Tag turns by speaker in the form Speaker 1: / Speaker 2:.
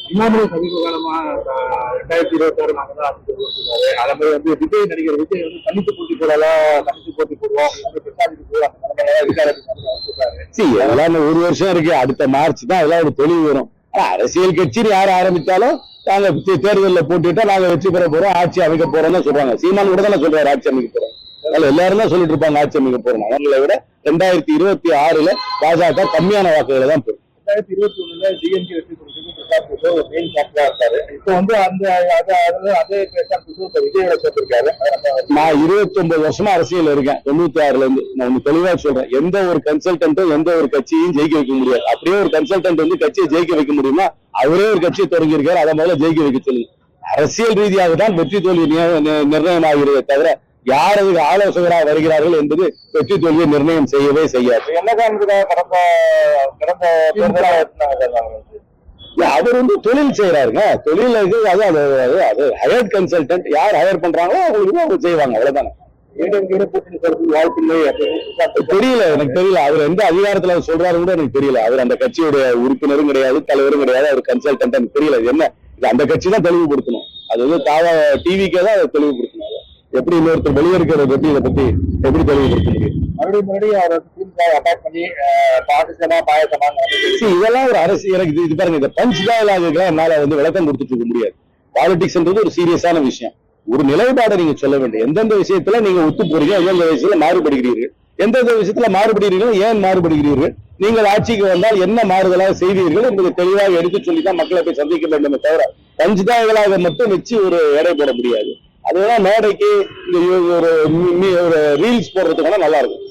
Speaker 1: அண்ணாமலை சமீப காலமா 2026 நாங்க தான் ஆட்சி கொடுத்துருக்காரு. அதே மாதிரி வந்து விஜய் நடிகர் விஜய் வந்து தனித்து போட்டி போடலாம், தனித்து போட்டி போடுவோம்
Speaker 2: அதெல்லாம் ஒரு வருஷம் இருக்கு. அடுத்த மார்ச் தான் அதெல்லாம் ஒரு தெளிவு வரும். ஆனா அரசியல் கட்சின்னு யார் ஆரம்பித்தாலும் நாங்க தேர்தலில் போட்டுட்டா நாங்க வெற்றி பெற போறோம், ஆட்சி அமைக்க போறோம்னு சொல்றாங்க. சீமான் கூட தானே சொல்றாரு ஆட்சி அமைக்க போறோம். அதனால எல்லாரும் தான் சொல்லிட்டு இருப்பாங்க ஆட்சி அமைக்க போறோம். அவங்களை விட 2026 பாஜக கம்மியான வாக்குகளை தான் பெறும்.
Speaker 1: 2021 டிஎம்கே வெற்றி கொடுத்தது பிரசாத் கிஷோர் ஒரு மெயின் கேப்டனா இருக்காரு. இப்போ வந்து அதே பிரசாத் கிஷோர் விஜயோட சேர்த்திருக்காரு.
Speaker 2: நான் 29 வருஷமா அரசியல் இருக்கேன். 96ல இருந்து நான் தெளிவா சொல்றேன். எந்த ஒரு கன்சல்டன்ட்டும் எந்த ஒரு கட்சியும் ஜெயிக்க வைக்க முடியாது. அப்படியே ஒரு கன்சல்டன்ட் வந்து கட்சியை ஜெயிக்க வைக்க முடியுமா? அவரே ஒரு கட்சியை தொடங்கி இருக்காரு, அதை முதல்ல ஜெயிக்க வைக்க சொல்லுங்க. அரசியல் ரீதியாக தான் வெற்றி தோல்வி நிர்ணயம் ஆகிறதே தவிர யார் அதுக்கு ஆலோசகராக வருகிறார்கள் என்பது வெற்றி தோல்வியை நிர்ணயம் செய்யவே செய்யாது.
Speaker 1: என்ன காரணத்துக்காக
Speaker 2: அவர் வந்து தொழில் செய்யறாருங்க. தொழில் அது ஹையர் கன்சல்டன்ட் யார் ஹையர் பண்றாங்களோ அவங்களுக்கு அவங்க செய்வாங்க, அவ்வளவுதானே. தெரியல, எனக்கு தெரியல. அவர் எந்த அதிகாரத்துல சொல்றாரு கூட எனக்கு தெரியல. அவர் அந்த கட்சியுடைய உறுப்பினரும் கிடையாது, தலைவரும் கிடையாது. அவர் கன்சல்டன்ட் எனக்கு தெரியல. என்ன அந்த கட்சி தான் தெளிவுபடுத்தணும். அது வந்து டிவிக்கே தான் அதை தெளிவுபடுத்தணும். எப்படி இன்னொருத்தர் வெளியே இருக்கிறத பத்தி இதை பத்தி எப்படி தெளிவுபடுத்த முடியும்? இதெல்லாம் ஒரு அரசு. எனக்கு இது பாருங்க, இந்த பஞ்ச் டயலாகுகளை என்னால வந்து விளக்கம் கொடுத்துட்டு இருக்க முடியாது. பாலிடிக்ஸ்ன்றது ஒரு சீரியஸான விஷயம். ஒரு நிலைப்பாடை நீங்க சொல்ல வேண்டும். எந்தெந்த விஷயத்துல நீங்க ஒத்து போறீங்க, எந்தெந்த விஷயத்துல மாறுபடுகிறீர்கள், எந்தெந்த விஷயத்துல மாறுபடுகிறீர்கள், ஏன் மாறுபடுகிறீர்கள், நீங்கள் ஆட்சிக்கு வந்தால் என்ன மாறுதலாக செய்வீர்கள் என்பதை தெளிவாக எடுத்து சொல்லிதான் மக்களை போய் சந்திக்க வேண்டுமே தவிர பஞ்சுதாயங்களாக மட்டும் வச்சு ஒரு எடை போட முடியாது. அதெல்லாம் மேடைக்கு ஒரு ரீல்ஸ் போடுறதுக்கான நல்லா இருக்கும்.